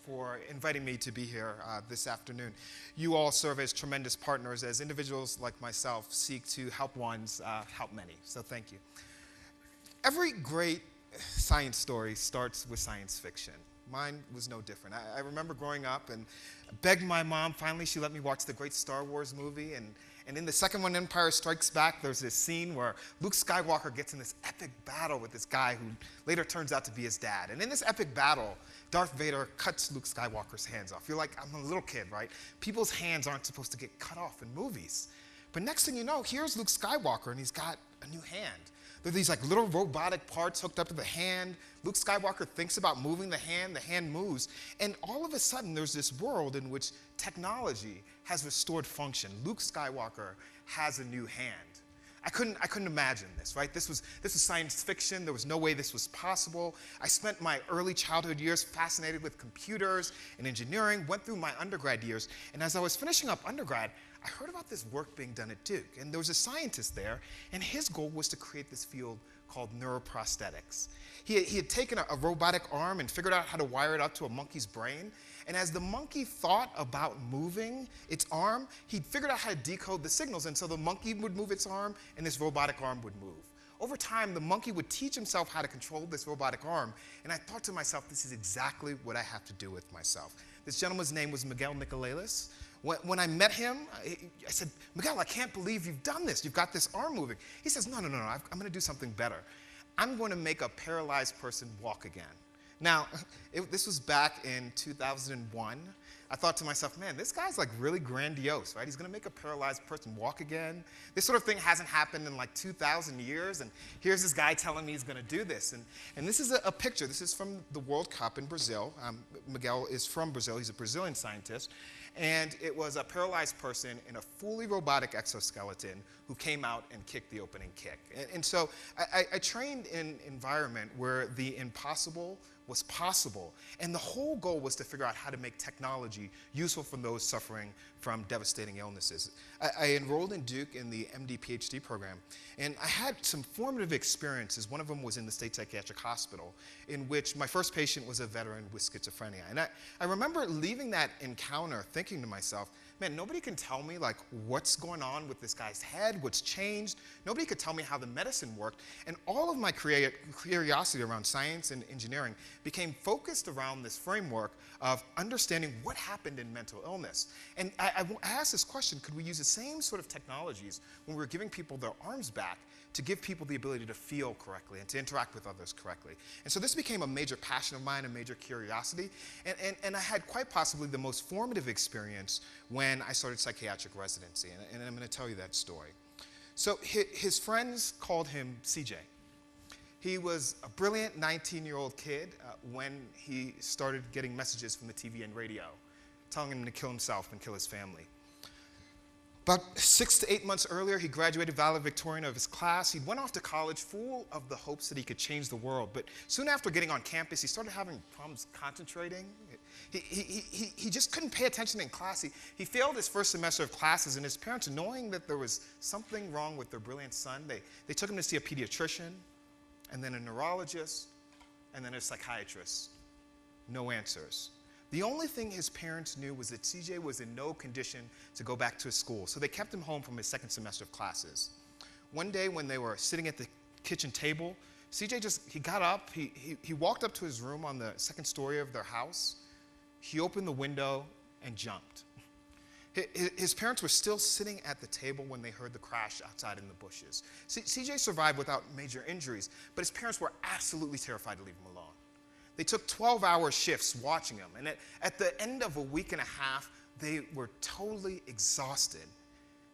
for inviting me to be here this afternoon. You all serve as tremendous partners as individuals like myself seek to help ones help many. So thank you. Every great science story starts with science fiction. Mine was no different. I remember growing up and begged my mom. Finally, she let me watch the great Star Wars movie. And in the second one, Empire Strikes Back, there's this scene where Luke Skywalker gets in this epic battle with this guy who later turns out to be his dad. And in this epic battle, Darth Vader cuts Luke Skywalker's hands off. You're like, I'm a little kid, right? People's hands aren't supposed to get cut off in movies. But next thing you know, here's Luke Skywalker, and he's got a new hand. There are these like little robotic parts hooked up to the hand. Luke Skywalker thinks about moving the hand moves. And all of a sudden, there's this world in which technology has restored function. Luke Skywalker has a new hand. I couldn't imagine this, right? This was science fiction. There was no way this was possible. I spent my early childhood years fascinated with computers and engineering, went through my undergrad years, and as I was finishing up undergrad, I heard about this work being done at Duke, and there was a scientist there, and his goal was to create this field called Neuro Prosthetics. He had taken a robotic arm and figured out how to wire it up to a monkey's brain, and as the monkey thought about moving its arm, he figured out how to decode the signals, and so the monkey would move its arm, and this robotic arm would move. Over time, the monkey would teach himself how to control this robotic arm, and I thought to myself, this is exactly what I have to do with myself. This gentleman's name was Miguel Nicolelis. When I met him, I said, Miguel, I can't believe you've done this. You've got this arm moving. He says, no, I'm going to do something better. I'm going to make a paralyzed person walk again. Now, this was back in 2001. I thought to myself, man, this guy's like really grandiose, right? He's going to make a paralyzed person walk again. This sort of thing hasn't happened in like 2,000 years, and here's this guy telling me he's going to do this. And this is a picture. This is from the World Cup in Brazil. Miguel is from Brazil. He's a Brazilian scientist. And it was a paralyzed person in a fully robotic exoskeleton who came out and kicked the opening kick. And so I trained in an environment where the impossible was possible. And the whole goal was to figure out how to make technology useful for those suffering from devastating illnesses. I enrolled in Duke in the MD PhD program, and I had some formative experiences. One of them was in the State Psychiatric Hospital, in which my first patient was a veteran with schizophrenia. And I remember leaving that encounter thinking to myself, man, nobody can tell me like what's going on with this guy's head, what's changed. Nobody could tell me how the medicine worked. And all of my curiosity around science and engineering became focused around this framework of understanding what happened in mental illness. And I asked this question, could we use the same sort of technologies when we were giving people their arms back to give people the ability to feel correctly and to interact with others correctly? And so this became a major passion of mine, a major curiosity. And I had quite possibly the most formative experience when I started psychiatric residency. And I'm going to tell you that story. So his friends called him CJ. He was a brilliant 19-year-old kid when he started getting messages from the TV and radio telling him to kill himself and kill his family. About 6 to 8 months earlier, he graduated valedictorian of his class. He went off to college full of the hopes that he could change the world. But soon after getting on campus, he started having problems concentrating. He just couldn't pay attention in class. He failed his first semester of classes, and his parents, knowing that there was something wrong with their brilliant son, they took him to see a pediatrician, and then a neurologist, and then a psychiatrist. No answers. The only thing his parents knew was that CJ was in no condition to go back to his school, so they kept him home from his second semester of classes. One day when they were sitting at the kitchen table, CJ he got up, he walked up to his room on the second story of their house, he opened the window and jumped. His parents were still sitting at the table when they heard the crash outside in the bushes. CJ survived without major injuries, but his parents were absolutely terrified to leave him alone. They took 12-hour shifts watching him, and at the end of a week and a half, they were totally exhausted.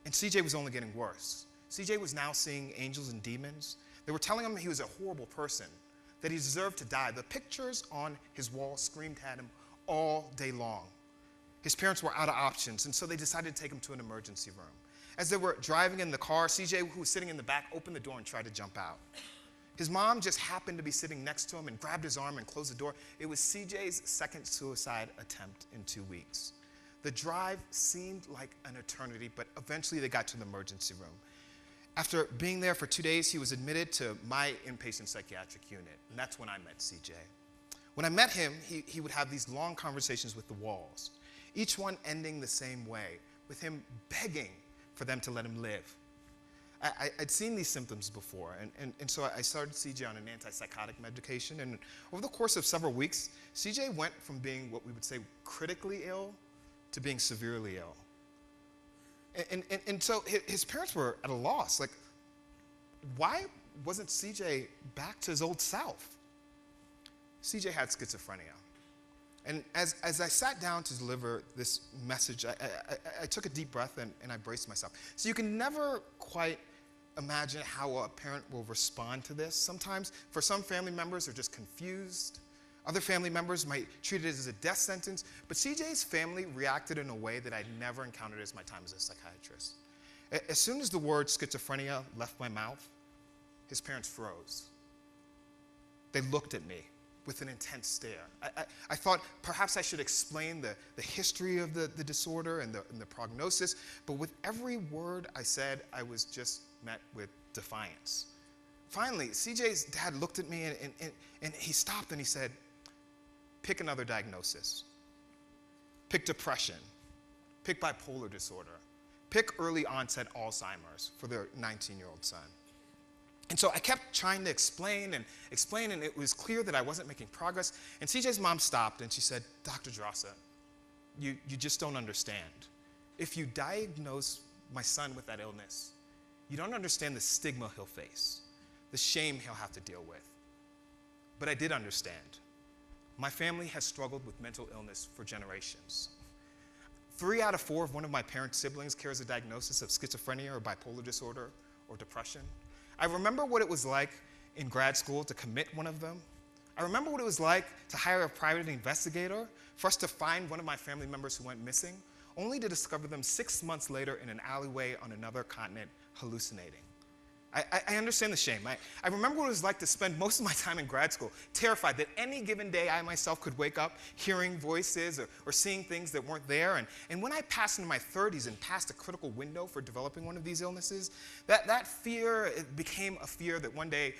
And CJ was only getting worse. CJ was now seeing angels and demons. They were telling him he was a horrible person, that he deserved to die. The pictures on his wall screamed at him all day long. His parents were out of options, and so they decided to take him to an emergency room. As they were driving in the car, CJ, who was sitting in the back, opened the door and tried to jump out. His mom just happened to be sitting next to him and grabbed his arm and closed the door. It was CJ's second suicide attempt in 2 weeks. The drive seemed like an eternity, but eventually they got to the emergency room. After being there for 2 days, he was admitted to my inpatient psychiatric unit, and that's when I met CJ. When I met him, he would have these long conversations with the walls, each one ending the same way, with him begging for them to let him live. I'd seen these symptoms before, and so I started CJ on an antipsychotic medication, and over the course of several weeks, CJ went from being what we would say critically ill to being severely ill. And so his parents were at a loss. Like, why wasn't CJ back to his old self? CJ had schizophrenia. And as I sat down to deliver this message, I took a deep breath and I braced myself. So you can never quite imagine how a parent will respond to this. Sometimes, for some family members, they're just confused. Other family members might treat it as a death sentence. But CJ's family reacted in a way that I'd never encountered as my time as a psychiatrist. As soon as the word schizophrenia left my mouth, his parents froze. They looked at me with an intense stare. I thought perhaps I should explain the history of the disorder and the prognosis, but with every word I said, I was just met with defiance. Finally, CJ's dad looked at me and he stopped and he said, pick another diagnosis. Pick depression. Pick bipolar disorder. Pick early onset Alzheimer's for their 19-year-old son. And so I kept trying to explain, and it was clear that I wasn't making progress. And CJ's mom stopped, and she said, Dr. Dzirasa, you just don't understand. If you diagnose my son with that illness, you don't understand the stigma he'll face, the shame he'll have to deal with. But I did understand. My family has struggled with mental illness for generations. 3 out of 4 of one of my parents' siblings carries a diagnosis of schizophrenia or bipolar disorder or depression. I remember what it was like in grad school to commit one of them. I remember what it was like to hire a private investigator for us to find one of my family members who went missing, only to discover them 6 months later in an alleyway on another continent hallucinating. I understand the shame. I remember what it was like to spend most of my time in grad school terrified that any given day I myself could wake up hearing voices or seeing things that weren't there. And when I passed into my 30s and passed a critical window for developing one of these illnesses, that fear became a fear that one day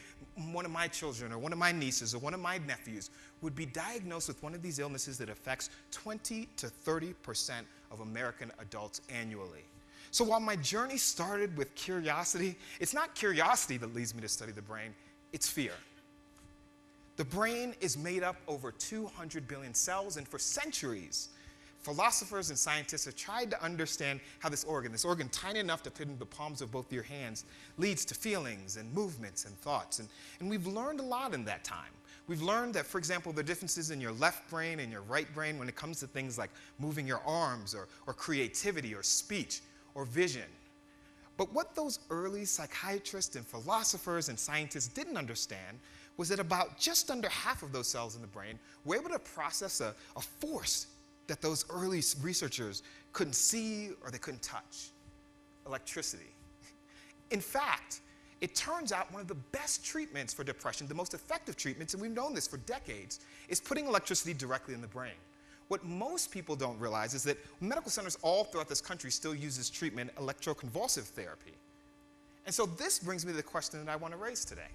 one of my children or one of my nieces or one of my nephews would be diagnosed with one of these illnesses that affects 20 to 30% of American adults annually. So while my journey started with curiosity, it's not curiosity that leads me to study the brain, it's fear. The brain is made up over 200 billion cells, and for centuries, philosophers and scientists have tried to understand how this organ tiny enough to fit in the palms of both your hands, leads to feelings and movements and thoughts. And we've learned a lot in that time. We've learned that, for example, the differences in your left brain and your right brain when it comes to things like moving your arms or creativity or speech or vision. But what those early psychiatrists and philosophers and scientists didn't understand was that about just under half of those cells in the brain were able to process a force that those early researchers couldn't see or they couldn't touch: electricity. In fact, it turns out one of the best treatments for depression, the most effective treatments, and we've known this for decades, is putting electricity directly in the brain. What most people don't realize is that medical centers all throughout this country still use this treatment, electroconvulsive therapy. And so this brings me to the question that I want to raise today.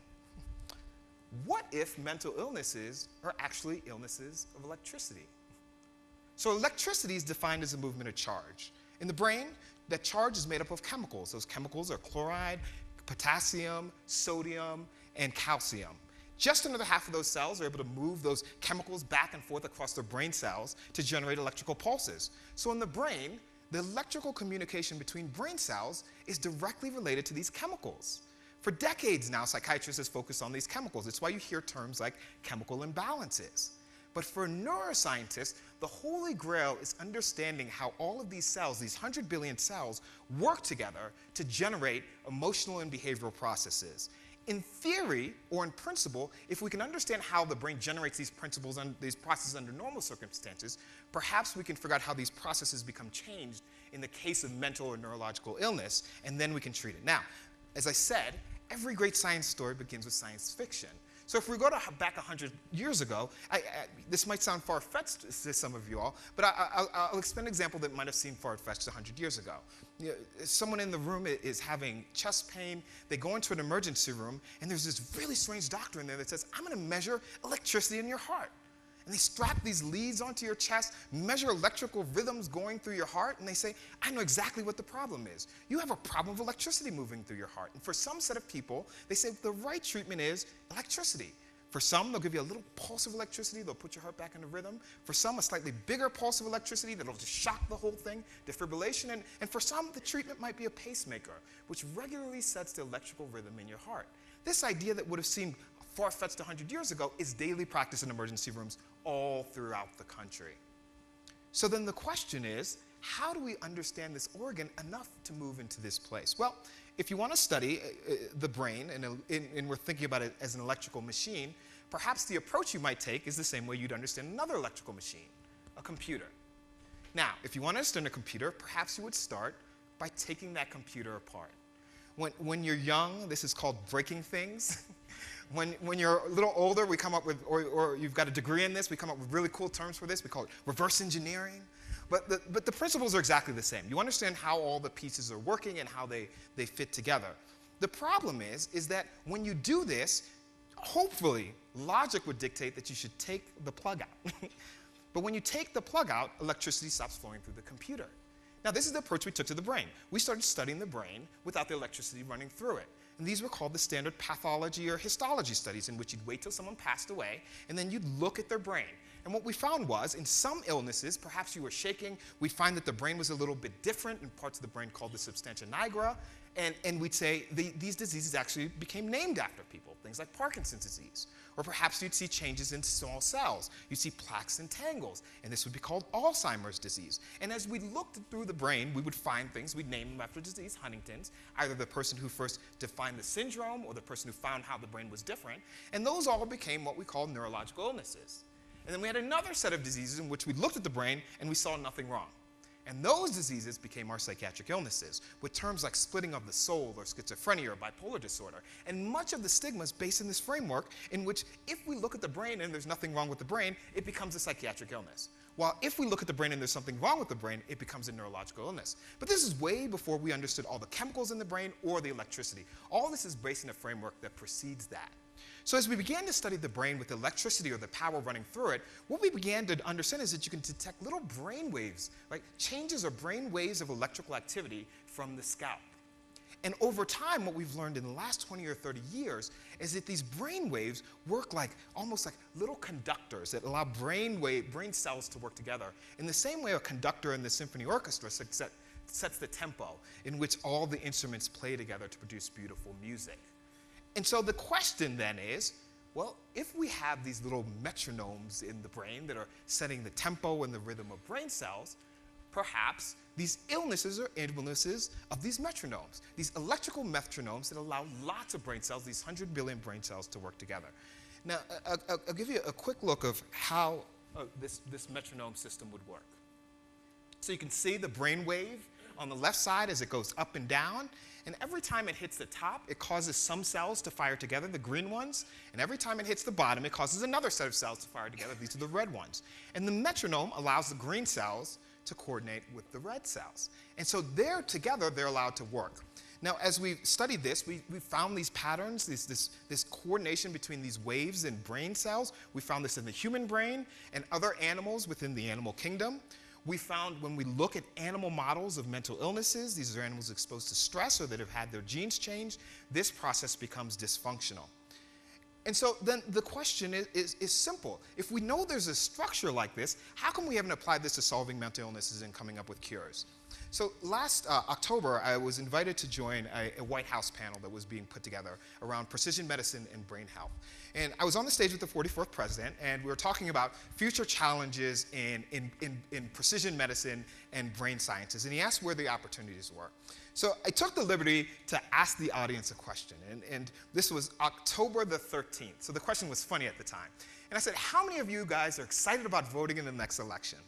What if mental illnesses are actually illnesses of electricity? So electricity is defined as a movement of charge. In the brain, that charge is made up of chemicals. Those chemicals are chloride, potassium, sodium, and calcium. Just another half of those cells are able to move those chemicals back and forth across their brain cells to generate electrical pulses. So in the brain, the electrical communication between brain cells is directly related to these chemicals. For decades now, psychiatrists have focused on these chemicals. It's why you hear terms like chemical imbalances. But for neuroscientists, the holy grail is understanding how all of these cells, these 100 billion cells, work together to generate emotional and behavioral processes. In theory, or in principle, if we can understand how the brain generates these processes under normal circumstances, perhaps we can figure out how these processes become changed in the case of mental or neurological illness, and then we can treat it. Now, as I said, every great science story begins with science fiction. So if we go back 100 years ago, this might sound far-fetched to some of you all, but I'll explain an example that might have seemed far-fetched 100 years ago. You know, someone in the room is having chest pain. They go into an emergency room, and there's this really strange doctor in there that says, I'm going to measure electricity in your heart. And they strap these leads onto your chest, measure electrical rhythms going through your heart, and they say, I know exactly what the problem is. You have a problem of electricity moving through your heart. And for some set of people, they say the right treatment is electricity. For some, they'll give you a little pulse of electricity. They'll put your heart back into rhythm. For some, a slightly bigger pulse of electricity that'll just shock the whole thing, defibrillation. And for some, the treatment might be a pacemaker, which regularly sets the electrical rhythm in your heart. This idea that would have seemed far-fetched 100 years ago is daily practice in emergency rooms all throughout the country. So then the question is, how do we understand this organ enough to move into this place? Well, if you want to study the brain, and we're thinking about it as an electrical machine, perhaps the approach you might take is the same way you'd understand another electrical machine, a computer. Now, if you want to understand a computer, perhaps you would start by taking that computer apart. When you're young, this is called breaking things. When you're a little older, we come up with, or you've got a degree in this, we come up with really cool terms for this. We call it reverse engineering. But the principles are exactly the same. You understand how all the pieces are working and how they fit together. The problem is that when you do this, hopefully, logic would dictate that you should take the plug out. But when you take the plug out, electricity stops flowing through the computer. Now, this is the approach we took to the brain. We started studying the brain without the electricity running through it. And these were called the standard pathology or histology studies, in which you'd wait till someone passed away, and then you'd look at their brain. And what we found was, in some illnesses, perhaps you were shaking, we find that the brain was a little bit different in parts of the brain called the substantia nigra, and we'd say these diseases actually became named after people, things like Parkinson's disease. Or perhaps you'd see changes in small cells. You'd see plaques and tangles, and this would be called Alzheimer's disease. And as we looked through the brain, we would find things, we'd name them after disease, Huntington's, either the person who first defined the syndrome or the person who found how the brain was different, and those all became what we call neurological illnesses. And then we had another set of diseases in which we looked at the brain and we saw nothing wrong. And those diseases became our psychiatric illnesses, with terms like splitting of the soul or schizophrenia or bipolar disorder. And much of the stigma is based in this framework in which if we look at the brain and there's nothing wrong with the brain, it becomes a psychiatric illness. While if we look at the brain and there's something wrong with the brain, it becomes a neurological illness. But this is way before we understood all the chemicals in the brain or the electricity. All this is based in a framework that precedes that. So as we began to study the brain with electricity or the power running through it, what we began to understand is that you can detect little brain waves, right? Changes or brain waves of electrical activity from the scalp. And over time, what we've learned in the last 20 or 30 years is that these brain waves work like almost like little conductors that allow brain cells to work together in the same way a conductor in the symphony orchestra sets the tempo in which all the instruments play together to produce beautiful music. And so the question then is, well, if we have these little metronomes in the brain that are setting the tempo and the rhythm of brain cells, perhaps these illnesses are illnesses of these metronomes, these electrical metronomes that allow lots of brain cells, these 100 billion brain cells, to work together. Now, I'll give you a quick look of how this metronome system would work. So you can see the brain wave on the left side as it goes up and down. And every time it hits the top, it causes some cells to fire together, the green ones. And every time it hits the bottom, it causes another set of cells to fire together. These are the red ones. And the metronome allows the green cells to coordinate with the red cells. And so together, they're allowed to work. Now, as we studied this, we found these patterns, this coordination between these waves and brain cells. We found this in the human brain and other animals within the animal kingdom. We found when we look at animal models of mental illnesses, these are animals exposed to stress or that have had their genes changed, this process becomes dysfunctional. And so then the question is simple. If we know there's a structure like this, how come we haven't applied this to solving mental illnesses and coming up with cures? So last October, I was invited to join a White House panel that was being put together around precision medicine and brain health. And I was on the stage with the 44th president, and we were talking about future challenges in precision medicine and brain sciences. And he asked where the opportunities were. So I took the liberty to ask the audience a question. And this was October the 13th. So the question was funny at the time. And I said, how many of you guys are excited about voting in the next election?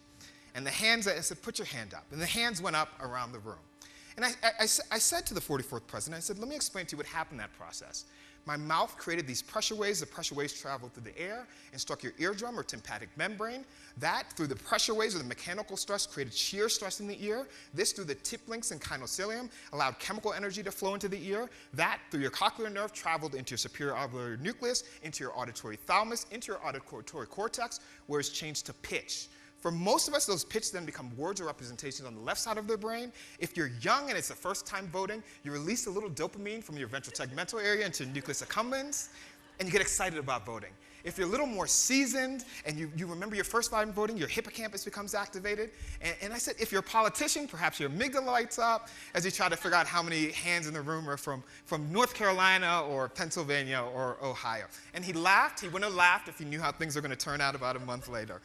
And the hands, I said, put your hand up. And the hands went up around the room. And I said to the 44th president, I said, let me explain to you what happened in that process. My mouth created these pressure waves. The pressure waves traveled through the air and struck your eardrum or tympanic membrane. That, through the pressure waves or the mechanical stress, created shear stress in the ear. This, through the tip links and kinocilium, allowed chemical energy to flow into the ear. That, through your cochlear nerve, traveled into your superior alveolar nucleus, into your auditory thalamus, into your auditory cortex, where it's changed to pitch. For most of us, those pitches then become words or representations on the left side of their brain. If you're young and it's the first time voting, you release a little dopamine from your ventral tegmental area into nucleus accumbens, and you get excited about voting. If you're a little more seasoned and you remember your first time voting, your hippocampus becomes activated. And I said, if you're a politician, perhaps your amygdala lights up as you try to figure out how many hands in the room are from North Carolina or Pennsylvania or Ohio. And he laughed. He wouldn't have laughed if he knew how things are going to turn out about a month later.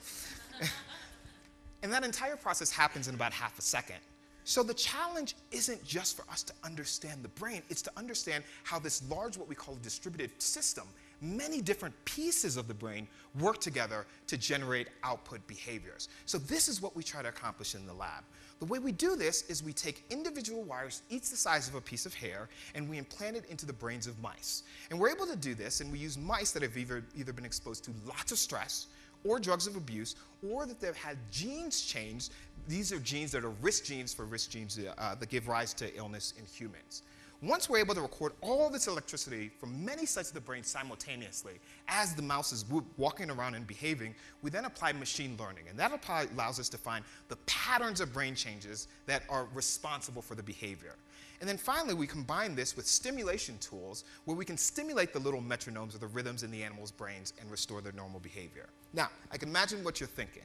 And that entire process happens in about half a second. So the challenge isn't just for us to understand the brain, it's to understand how this large, what we call a distributed system, many different pieces of the brain work together to generate output behaviors. So this is what we try to accomplish in the lab. The way we do this is we take individual wires, each the size of a piece of hair, and we implant it into the brains of mice. And we're able to do this, and we use mice that have either been exposed to lots of stress, or drugs of abuse, or that they've had genes changed. These are genes that are risk genes for risk genes that give rise to illness in humans. Once we're able to record all this electricity from many sites of the brain simultaneously, as the mouse is walking around and behaving, we then apply machine learning. And that allows us to find the patterns of brain changes that are responsible for the behavior. And then finally, we combine this with stimulation tools where we can stimulate the little metronomes or the rhythms in the animal's brains and restore their normal behavior. Now, I can imagine what you're thinking.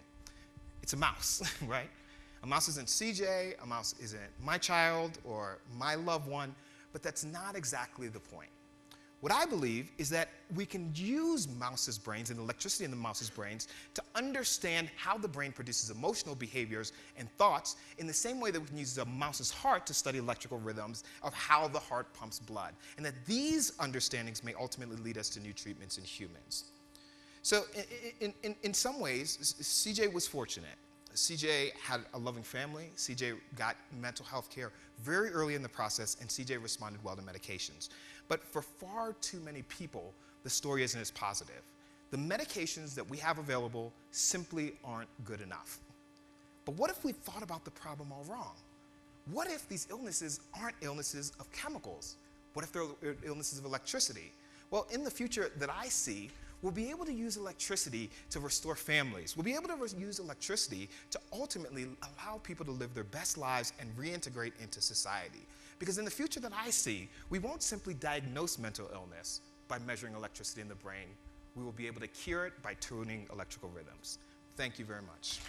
It's a mouse, right? A mouse isn't CJ, a mouse isn't my child or my loved one, but that's not exactly the point. What I believe is that we can use mouses' brains and electricity in the mouse's brains to understand how the brain produces emotional behaviors and thoughts in the same way that we can use a mouse's heart to study electrical rhythms of how the heart pumps blood. And that these understandings may ultimately lead us to new treatments in humans. So in some ways, CJ was fortunate. CJ had a loving family. CJ got mental health care very early in the process, and CJ responded well to medications. But for far too many people, the story isn't as positive. The medications that we have available simply aren't good enough. But what if we thought about the problem all wrong? What if these illnesses aren't illnesses of chemicals? What if they're illnesses of electricity? Well, in the future that I see, we'll be able to use electricity to restore families. We'll be able to use electricity to ultimately allow people to live their best lives and reintegrate into society. Because in the future that I see, we won't simply diagnose mental illness by measuring electricity in the brain. We will be able to cure it by tuning electrical rhythms. Thank you very much.